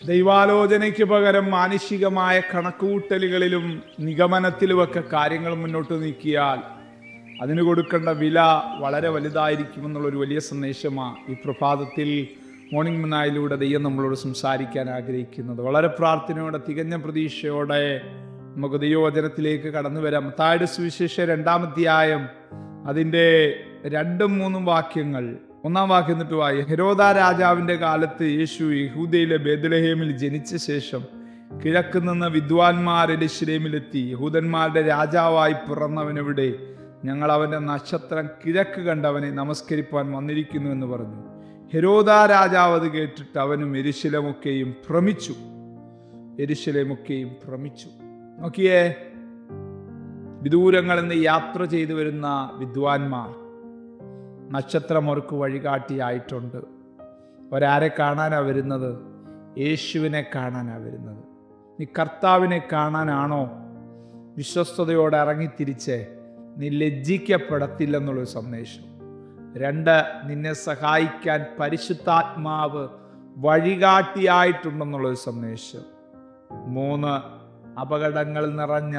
ദൈവാലോചനയ്ക്ക് പകരം മാനുഷികമായ കണക്കുകൂട്ടലുകളിലും നിഗമനത്തിലുമൊക്കെ കാര്യങ്ങൾ മുന്നോട്ട് നീക്കിയാൽ അതിന് കൊടുക്കേണ്ട വില വളരെ വലുതായിരിക്കുമെന്നുള്ളൊരു വലിയ സന്ദേശമാണ് ഈ പ്രഭാതത്തിൽ മോർണിംഗ് മന്നായിലൂടെ ദൈവം നമ്മളോട് സംസാരിക്കാൻ ആഗ്രഹിക്കുന്നത്. വളരെ പ്രാർത്ഥനയോടെ തികഞ്ഞ പ്രതീക്ഷയോടെ നമുക്ക് ദൈവവചനത്തിലേക്ക് കടന്നു വരാം. മത്തായിയുടെ സുവിശേഷം 2-ാം അധ്യായം അതിൻ്റെ 2-3 വാക്യങ്ങൾ. 1-ാം വാക്യം എന്നിട്ട് വായി. ഹെരോദ രാജാവിൻ്റെ കാലത്ത് യേശു യഹൂദയിലെ ബേത്ലഹേമിൽ ജനിച്ച ശേഷം കിഴക്ക് നിന്ന് വിദ്വാൻമാർ യെരൂശലേമിലെത്തി, യഹൂദന്മാരുടെ രാജാവായി പിറന്നവനെവിടെ? ഞങ്ങൾ അവൻ്റെ നക്ഷത്രം കിഴക്ക് കണ്ടവനെ നമസ്കരിപ്പാൻ വന്നിരിക്കുന്നു എന്ന് പറഞ്ഞു. ഹെരോദ രാജാവ് അത് കേട്ടിട്ട് അവനും യെരൂശലേമൊക്കെയും ഭ്രമിച്ചു. നോക്കിയേ, വിദൂരങ്ങളിൽ നിന്ന് യാത്ര ചെയ്തു വരുന്ന വിദ്വാൻമാർ നക്ഷത്രം അവർക്ക് വഴികാട്ടിയായിട്ടുണ്ട്. അവരാരെ കാണാനാണ് വരുന്നത്? യേശുവിനെ കാണാനാണ് വരുന്നത്. നീ കർത്താവിനെ കാണാനാണോ വിശ്വസ്തയോടെ ഇറങ്ങിത്തിരിച്ചേ? നീ ലജ്ജിക്കപ്പെടത്തില്ലെന്നുള്ളൊരു സന്ദേശം. 2, നിന്നെ സഹായിക്കാൻ പരിശുദ്ധാത്മാവ് വഴികാട്ടിയായിട്ടുണ്ടെന്നുള്ളൊരു സന്ദേശം. 3, അപകടങ്ങൾ നിറഞ്ഞ,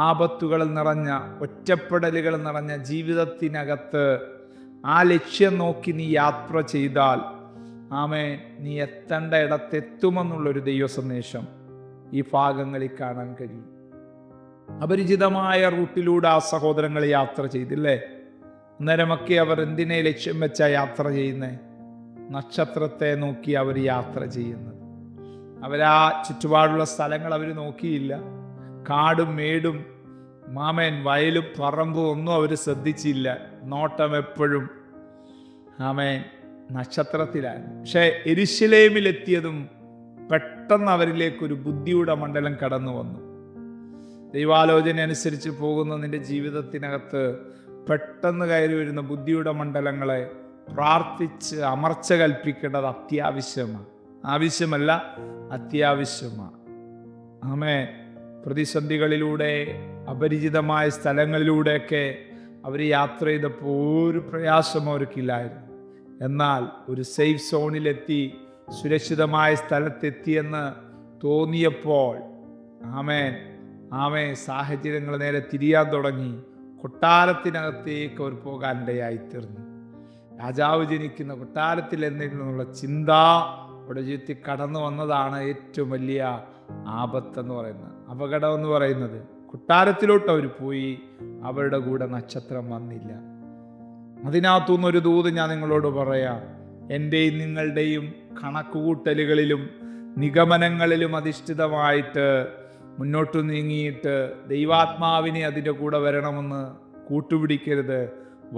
ആപത്തുകൾ നിറഞ്ഞ, ഒറ്റപ്പെടലുകൾ നിറഞ്ഞ ജീവിതത്തിനകത്ത് ആ ലക്ഷ്യം നോക്കി നീ യാത്ര ചെയ്താൽ നീ എത്തേണ്ട ഇടത്തെത്തുമെന്നുള്ളൊരു ദൈവ സന്ദേശം ഈ ഭാഗങ്ങളിൽ കാണാൻ കഴിയും. അപരിചിതമായ റൂട്ടിലൂടെ ആ സഹോദരങ്ങൾ യാത്ര ചെയ്തില്ലേ? അന്നേരമൊക്കെ അവർ എന്തിനെ ലക്ഷ്യം വെച്ചാ യാത്ര ചെയ്യുന്നത്? നക്ഷത്രത്തെ നോക്കി അവർ യാത്ര ചെയ്യുന്നത്. അവരാ ചുറ്റുപാടുള്ള സ്ഥലങ്ങൾ അവർ നോക്കിയില്ല. കാടും മേടും വയലും പറമ്പും ഒന്നും അവർ ശ്രദ്ധിച്ചില്ല. നോട്ടം എപ്പോഴും നക്ഷത്രത്തിലാണ്. പക്ഷെ യെരൂശലേമിലെത്തിയതും പെട്ടെന്ന് അവരിലേക്കൊരു ബുദ്ധിയുടെ മണ്ഡലം കടന്നു വന്നു. ദൈവാലോചന അനുസരിച്ച് പോകുന്ന നിന്റെ ജീവിതത്തിനകത്ത് പെട്ടെന്ന് കയറി വരുന്ന ബുദ്ധിയുടെ മണ്ഡലങ്ങളെ പ്രാർത്ഥിച്ച് അമർച്ച കൽപ്പിക്കേണ്ടത് അത്യാവശ്യമാണ്. പ്രതിസന്ധികളിലൂടെ, അപരിചിതമായ സ്ഥലങ്ങളിലൂടെയൊക്കെ അവർ യാത്ര ചെയ്തപ്പോൾ ഒരു പ്രയാസം അവർക്കില്ലായിരുന്നു. എന്നാൽ ഒരു സേഫ് സോണിലെത്തി, സുരക്ഷിതമായ സ്ഥലത്തെത്തിയെന്ന് തോന്നിയപ്പോൾ സാഹചര്യങ്ങൾ നേരെ തിരിയാൻ തുടങ്ങി. കൊട്ടാരത്തിനകത്തേക്ക് അവർ പോകാനിടയായിത്തീർന്നു. രാജാവ് ജനിക്കുന്ന കൊട്ടാരത്തിൽ എന്നുള്ള ചിന്ത അവിടെ ജീവിതത്തിൽ കടന്നു വന്നതാണ് ഏറ്റവും വലിയ ആപത്തെന്ന് പറയുന്നത്, അപകടം എന്ന് പറയുന്നത്. കൊട്ടാരത്തിലോട്ട് അവർ പോയി, അവരുടെ കൂടെ നക്ഷത്രം വന്നില്ല. അതിനകത്തുനിന്നൊരു ദൂത് ഞാൻ നിങ്ങളോട് പറയാം. എൻ്റെയും നിങ്ങളുടെയും കണക്കുകൂട്ടലുകളിലും നിഗമനങ്ങളിലും അധിഷ്ഠിതമായിട്ട് മുന്നോട്ട് നീങ്ങിയിട്ട് ദൈവാത്മാവിനെ അതിൻ്റെ കൂടെ വരണമെന്ന് കൂട്ടുപിടിക്കരുത്,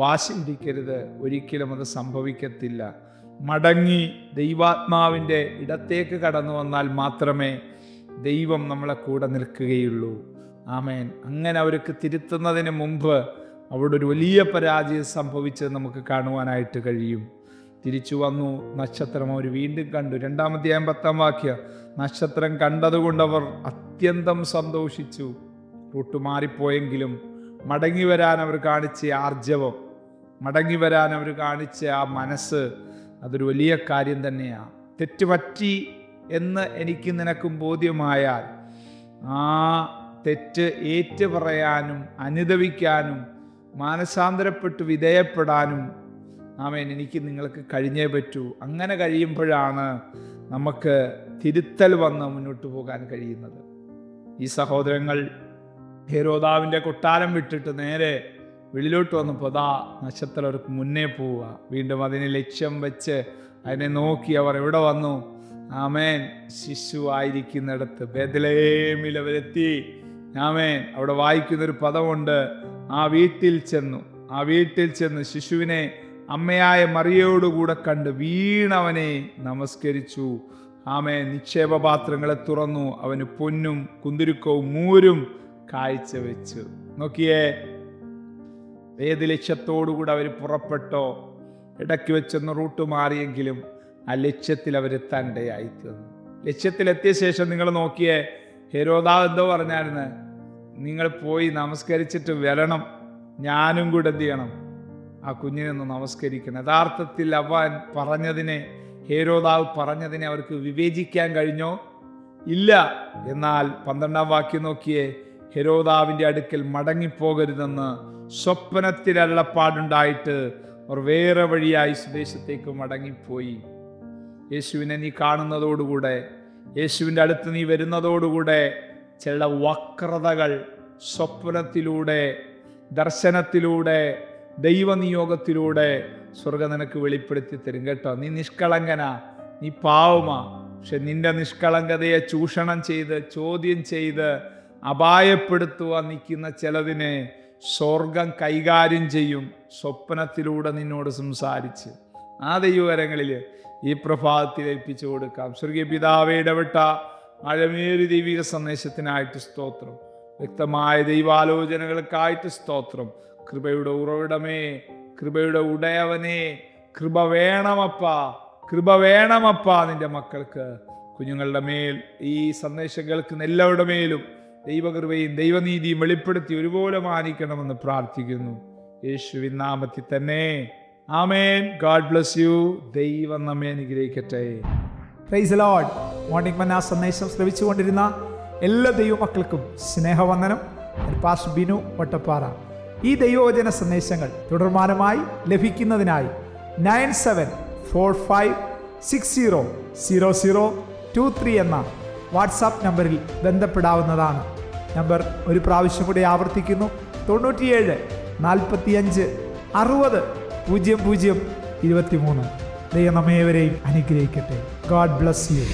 വാശി പിടിക്കരുത്. ഒരിക്കലും അത് സംഭവിക്കത്തില്ല. മടങ്ങി ദൈവാത്മാവിൻ്റെ ഇടത്തേക്ക് കടന്നു വന്നാൽ മാത്രമേ ദൈവം നമ്മളെ കൂടെ നിൽക്കുകയുള്ളൂ. അങ്ങനെ അവർക്ക് തിരുത്തുന്നതിന് മുമ്പ് അവിടെ ഒരു വലിയ പരാജയം സംഭവിച്ചത് നമുക്ക് കാണുവാനായിട്ട് കഴിയും. തിരിച്ചു വന്നു, നക്ഷത്രം അവർ വീണ്ടും കണ്ടു. 2-ാം അധ്യായം 10-ാം വാക്യം. നക്ഷത്രം കണ്ടതുകൊണ്ടവർ അത്യന്തം സന്തോഷിച്ചു. റൂട്ട് മാറിപ്പോയെങ്കിലും മടങ്ങി വരാൻ അവർ കാണിച്ച ആർജവം, മടങ്ങി വരാൻ അവർ കാണിച്ച ആ മനസ്സ്, അതൊരു വലിയ കാര്യം തന്നെയാണ്. തെറ്റുപറ്റി എന്ന് എനിക്ക് നിനക്കും ബോധ്യമായാൽ ആ തെറ്റ് ഏറ്റുപറയാനും അനുദപിക്കാനും മാനസാന്തരപ്പെട്ട് വിധേയപ്പെടാനും എനിക്ക് നിങ്ങൾക്ക് കഴിഞ്ഞേ പറ്റൂ. അങ്ങനെ കഴിയുമ്പോഴാണ് നമുക്ക് തിരുത്തൽ വന്ന് മുന്നോട്ട് പോകാൻ കഴിയുന്നത്. ഈ സഹോദരങ്ങൾ ഹെരോദാവിൻ്റെ കൊട്ടാരം വിട്ടിട്ട് നേരെ വെളിയിലോട്ട് വന്നപ്പോൾ നക്ഷത്രം അവർക്ക് മുന്നേ പോവുക. വീണ്ടും അതിനെ ലക്ഷ്യം വെച്ച് അതിനെ നോക്കി അവർ എവിടെ വന്നു? ശിശു ആയിരിക്കുന്നിടത്ത് ബേത്ലഹേമിൽ അവരെത്തി. അവിടെ വായിക്കുന്നൊരു പദമുണ്ട്, ആ വീട്ടിൽ ചെന്ന് ശിശുവിനെ അമ്മയായ മറിയയോടുകൂടെ കണ്ട് വീണവനെ നമസ്കരിച്ചു. നിക്ഷേപപാത്രങ്ങളെ തുറന്നു, അവന് പൊന്നും കുന്തിരുക്കവും മൂരും കാഴ്ചവെച്ചു. നോക്കിയേ, ഏത് ലക്ഷ്യത്തോടുകൂടെ അവർ പുറപ്പെട്ടോ, ഇടയ്ക്ക് വെച്ചൊന്ന് റൂട്ട് മാറിയെങ്കിലും ആ ലക്ഷ്യത്തിൽ അവരെത്താനിടയായിത്തീർന്നു. ലക്ഷ്യത്തിലെത്തിയ ശേഷം നിങ്ങൾ നോക്കിയേ, ഹെരോദാവ് എന്തോ പറഞ്ഞായിരുന്നു? നിങ്ങൾ പോയി നമസ്കരിച്ചിട്ട് വരണം, ഞാനും കൂടെ എന്ത് ചെയ്യണം? ആ കുഞ്ഞിനൊന്ന് നമസ്കരിക്കണം. യഥാർത്ഥത്തിൽ അവൻ പറഞ്ഞതിനെ ഹേരോദാവ് പറഞ്ഞതിനെ അവർക്ക് വിവേചിക്കാൻ കഴിഞ്ഞോ? ഇല്ല. എന്നാൽ 12-ാം വാക്യം നോക്കിയേ. ഹെരോദാവിൻ്റെ അടുക്കൽ മടങ്ങിപ്പോകരുതെന്ന് സ്വപ്നത്തിൽ അരുളപ്പാടുണ്ടായിട്ട് അവർ വേറെ വഴിയായി സ്വദേശത്തേക്ക് മടങ്ങിപ്പോയി. യേശുവിനെ നീ കാണുന്നതോടുകൂടെ, യേശുവിൻ്റെ അടുത്ത് നീ വരുന്നതോടുകൂടെ ചില വക്രതകൾ സ്വപ്നത്തിലൂടെ, ദർശനത്തിലൂടെ, ദൈവനിയോഗത്തിലൂടെ സ്വർഗ്ഗം നിനക്ക് വെളിപ്പെടുത്തി തരും കേട്ടോ. നീ നിഷ്കളങ്കനാ, നീ പാവമാ. പക്ഷെ നിന്റെ നിഷ്കളങ്കതയെ ചൂഷണം ചെയ്ത്, ചോദ്യം ചെയ്ത്, അപായപ്പെടുത്തുവാൻ നിൽക്കുന്ന ചിലതിനെ സ്വർഗം കൈകാര്യം ചെയ്യും. സ്വപ്നത്തിലൂടെ നിന്നോട് സംസാരിച്ച് ആ ദൈവകരങ്ങളിൽ ഈ പ്രഭാതത്തിൽ ഏൽപ്പിച്ചു കൊടുക്കാം. സ്വർഗീയ പിതാവേ, ഇടപെട്ട ആഴമേറിയ ദൈവിക സന്ദേശത്തിനായിട്ട് സ്തോത്രം. വ്യക്തമായ ദൈവാലോചനകൾക്കായിട്ട് സ്തോത്രം. കൃപയുടെ ഉറവിടമേ, കൃപയുടെ ഉടയവനെ, കൃപ വേണമപ്പാ, കൃപ വേണമപ്പാ നിന്റെ മക്കൾക്ക്. കുഞ്ഞുങ്ങളുടെ മേൽ, ഈ സന്ദേശം കേൾക്കുന്ന എല്ലാവരുടെ മേലും ദൈവകൃപയും ദൈവനീതിയും വെളിപ്പെടുത്തി ഒരുപോലെ മാനിക്കണമെന്ന് പ്രാർത്ഥിക്കുന്നു. യേശുവിൻ നാമത്തിൽ തന്നെ ആമേൻ. God bless you. ദൈവം നമ്മെ അനുഗ്രഹിക്കട്ടെ. Praise the Lord. മോർണിംഗ് മന്ന സന്ദേശം ശ്രവിച്ചുകൊണ്ടിരുന്ന എല്ലാ ദൈവമക്കൾക്കും സ്നേഹവന്ദനം. പാസ്റ്റർ ബിനു വട്ടപ്പാറ. ഈ ദൈവവചന സന്ദേശങ്ങൾ തുടർമാനമായി ലഭിക്കുന്നതിനായി 9745600023 എന്ന വാട്സാപ്പ് നമ്പറിൽ ബന്ധപ്പെടാവുന്നതാണ്. നമ്പർ ഒരു പ്രാവശ്യം കൂടി ആവർത്തിക്കുന്നു: 97 45 60 00 23. ദൈവം നമ്മേവരെയും അനുഗ്രഹിക്കട്ടെ. God bless you.